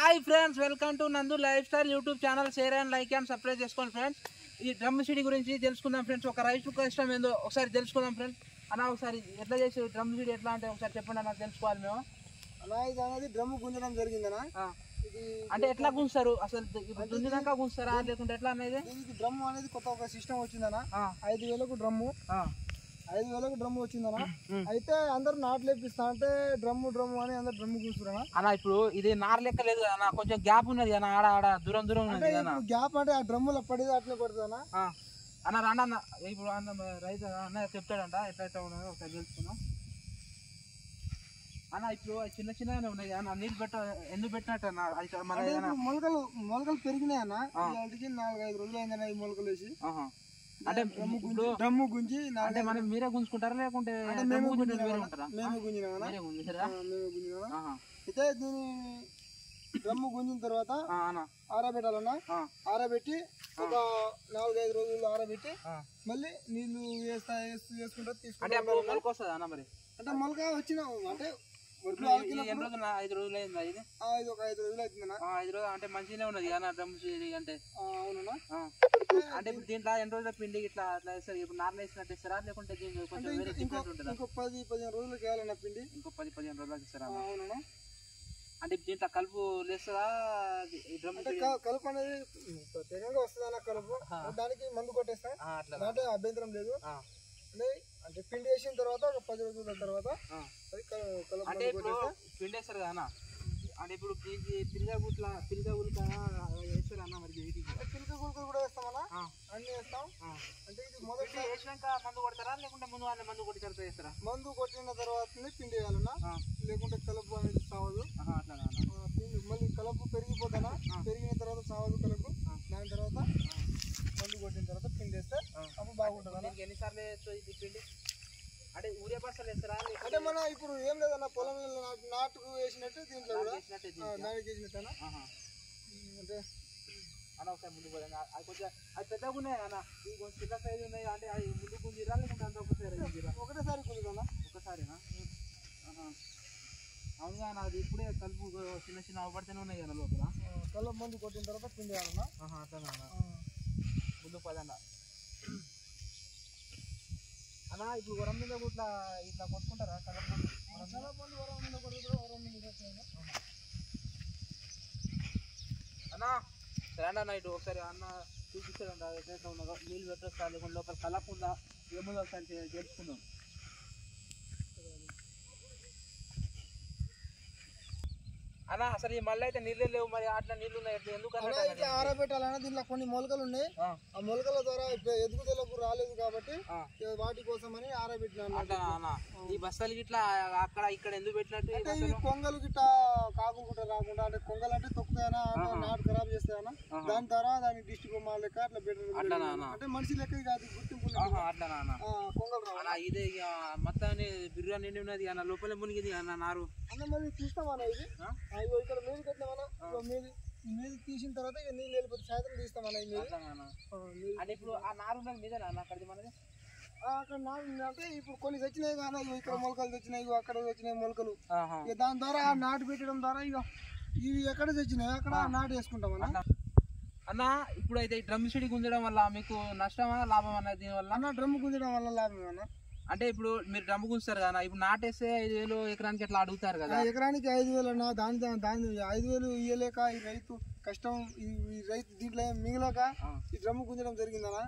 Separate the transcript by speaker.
Speaker 1: Hi friends, welcome to నందు life style YouTube channel. Share and like and subscribe చేసుకోండి friends. ఈ drum CD గురించి తెలుసుకుందాం friends. ఒక రైతు కష్టం ఏందో ఒకసారి తెలుసుకుందాం ఫ్రెండ్స్. అన్న ఒకసారి ఎట్లా చేసి డ్రమ్ సీడీ ఎట్లా అంటే ఒకసారి చెప్పండి అన్న, తెలుసుకోవాలి మేము.
Speaker 2: అలా ఇది అనేది డ్రమ్ గుంజడం జరిగిందనా? ఇది
Speaker 1: అంటే ఎట్లా గుంజుతారు అసలు? ఇప్పుడు దున్నినాక గుంజుతారా లేకుంటే ఎట్లా అనేది?
Speaker 2: దీనికి డ్రమ్ అనేది కొత్త ఒక సిస్టమ్ వచ్చిందనా. 5,000కు డ్రమ్ము 5,000కు డ్రమ్ వచ్చిందనా. అయితే అందరు నాటు లేపిస్తా అంటే డ్రమ్ అని అందరు డ్రమ్ కూర్చున్నా
Speaker 1: అన్న. ఇప్పుడు ఇది నార లెక్క లేదు కదా, కొంచెం గ్యాప్ ఉన్నది అన్న, ఆడ ఆడ దూరం దూరం ఉన్నది కదా.
Speaker 2: గ్యాప్ అంటే ఆ డ్రమ్ములో పడేది అట్లే పడుతుందనా.
Speaker 1: అన్న రాండి అన్న, ఇప్పుడు అన్న రైతు అన్న చెప్తాడంట ఎట్లా ఉన్నదో ఒకసారి తెలుసుకున్నాం అన్న. ఇప్పుడు చిన్న చిన్నగానే ఉన్నాయి అన్న, నీళ్ళు ఎందుకు పెట్టినట్టు అన్న?
Speaker 2: మొలకలు పెరిగినాయి అన్న. వాటికి 4-5 రోజులు అయిందన్న ఈ మొలకలు వేసి.
Speaker 1: అంటే
Speaker 2: డ్రమ్ము గుంజి
Speaker 1: అంటే మనం మీరే గుంజుకుంటారా లేకుంటే
Speaker 2: మేము
Speaker 1: గుంజినామా?
Speaker 2: అయితే దీని డ్రమ్ము గుంజిన తర్వాత ఆరబెట్టాలన్నా. ఆరబెట్టి ఒక 4-5 రోజులు ఆరబెట్టి మళ్ళీ నీళ్లు వేసుకుంటా
Speaker 1: తీసుకుంటా. మరి
Speaker 2: అంటే మొలక వచ్చిన అంటే
Speaker 1: 5 రోజులు అయిందా? ఇది
Speaker 2: ఒక 5 రోజులు అవుతుందన్నా.
Speaker 1: 5 రోజులు అంటే మంచిగానే ఉన్నది అన్న డ్రమ్ సీడీ అంటే.
Speaker 2: అవునన్నా.
Speaker 1: అంటే ఇప్పుడు దీంట్లో ఎన్ని రోజుల పిండి ఇట్లా అట్లా వేస్తారు? ఇప్పుడు నార్మల్ వేసినట్టు ఇస్తారా లేకుంటే కొంచెం వేరే డిఫరెంట్ ఉంటుందా?
Speaker 2: ఇంకో 10-15 రోజులకి వేయాలన్న పిండి.
Speaker 1: ఇంకో 10-15 రోజులకి ఇస్తారా?
Speaker 2: అవునన్నా.
Speaker 1: అంటే దీంట్లో కలుపు లేస్తుందా?
Speaker 2: కలుపు అనేది ప్రత్యేకంగా వస్తుందన్న. కలుపు దానికి మందు కొట్టేస్తా, అంటే అభ్యంతరం లేదు. అంటే పిండి వేసిన తర్వాత ఒక 10 రోజుల తర్వాత
Speaker 1: అంటే ఇప్పుడు పిండి వేస్తారు కదా. అంటే ఇప్పుడు పిల్గా గుల్క వేస్తారు అన్న. మరి
Speaker 2: పిల్క గుల్కలు కూడా వేస్తామన్నా, అన్ని వేస్తాం. అంటే ఇది మొదటి
Speaker 1: వేసినాక మందు కొడతారా లేకుంటే ముందు వాళ్ళ మందు కొట్టి తర్వాత వేస్తారా?
Speaker 2: మందు కొట్టిన తర్వాత పిండి వేయాలన్నా, లేకుంటే కలుపు అనేది సావదు. మళ్ళీ కలుపు పెరిగిపోతానా, పెరిగిన తర్వాత సావదు కలుపు. దాని తర్వాత మందు కొట్టిన తర్వాత పిండి వేస్తే అప్పుడు బాగుంటుంది.
Speaker 1: ఎన్నిసార్లు వేయచ్చు ఇది పిండి? అంటే ఊరియా బస్తాలు వేస్తారా?
Speaker 2: అంటే మన ఇప్పుడు ఏం లేదన్న, పొలంలో నాటుకు వేసినట్టు దీంట్లో కూడా దానికి వేసినట్టేనా. అంటే
Speaker 1: అన్న ఒకసారి ముందు పోయి అది కొంచెం అది పెద్దగా ఉన్నాయి అన్న, ఇది కొంచెం చిన్న సైజు ఉన్నాయి. అంటే అది ముందు గుంజిరా లేకుంటే అంత
Speaker 2: ఒకటేసారి గుంజుదా?
Speaker 1: ఒకసారినా? అవునుగా అన్న. అది ఇప్పుడే కలుపు చిన్న చిన్న అవపడితేనే ఉన్నాయి కదా లోపల.
Speaker 2: కలుపు మందు కొట్టిన తర్వాత పిండి వేయాలన్నా.
Speaker 1: అట్లా ముందు పదన్న అన్న. ఇప్పుడు వరం మీద ఇట్లా కొట్టుకుంటారా కలుపు మందు?
Speaker 2: వరం మీద కొట్టుకుంటారు.
Speaker 1: అన్న సరే అన్న, ఇటు ఒకసారి అన్న చూపిస్తాడంట ఎట్లా ఉన్నదో. నీళ్ళు పెట్టొస్తా లేకుండా లోపల కలపు ఉందా ఏముందో ఒకసారి తెలుసుకుందాం అన్న. అసలు ఈ మళ్ళీ అయితే నీళ్ళే లేవు, మరి అట్లా నీళ్ళు ఉన్నాయి ఎందుకు
Speaker 2: ఆరబెట్టాలన్నా? దీంట్లో కొన్ని మొలకలు ఉన్నాయి. ఆ మొలకల ద్వారా ఎదుగుదలకు రాలేదు కాబట్టి వాటి కోసం అని ఆరబెట్టినా.
Speaker 1: ఈ బస్తాలు గిట్లా అక్కడ ఇక్కడ ఎందుకు పెట్టినట్టు?
Speaker 2: అంటే ఈ కొంగలు గిట్ట కాకులు గిట్ట రాకుండా, అంటే కొంగలు అంటే తొక్కుతాయనా, నాటు ఖరాబ్ చేస్తాయనా, దాని ద్వారా దానికి డిస్ట్రిక్ట్ లెక్క అట్లా పెట్టారు. అంటే మనిషి లెక్క కాదు, గుర్తింపు కొంగలు రావు.
Speaker 1: ఇదే మొత్తం బిర్యానీ నిండి ఉన్నది అన్న, లోపల మునిగింది అన్న నారు.
Speaker 2: అన్న మరి తీస్తామన్నా ఇది ఇక్కడ నీళ్ళు కట్టినామన్నా. నీళ్ళు తీసిన తర్వాత ఇక నీళ్ళు వెళ్ళిపోతే సాయంత్రం తీస్తామన్నా.
Speaker 1: అంటే ఇప్పుడు ఆ నారు ఉన్నది మీద అక్కడిది మనది
Speaker 2: అక్కడ నాటు అంటే ఇప్పుడు కొన్ని తెచ్చినాయి కానీ ఇక్కడ మొలకలు తెచ్చినాయి, అక్కడ వచ్చినాయి మొలకలు. ఇక దాని ద్వారా నాటు పెట్టడం ద్వారా ఇక ఇవి ఎక్కడ తెచ్చినాయి అక్కడ నాటు వేసుకుంటాం అన్న.
Speaker 1: అన్న ఇప్పుడు అయితే డ్రమ్ సీడీ గుంజడం వల్ల మీకు నష్టమా లాభం అన్నది? దీనివల్ల
Speaker 2: అన్న డ్రమ్ గుంజడం వల్ల లాభం అన్న.
Speaker 1: అంటే ఇప్పుడు మీరు డ్రమ్ గుంజుతారు కదా, ఇప్పుడు నాటేస్తే 5,000 ఎకరానికి ఎట్లా అడుగుతారు కదా?
Speaker 2: ఎకరానికి 5,000 అన్న. దాని 5,000 ఇయ్యలేక ఈ రైతు కష్టం, ఈ రైతు దీంట్లో మిగిలక ఈ డ్రమ్ గుంజడం జరిగిందన్న.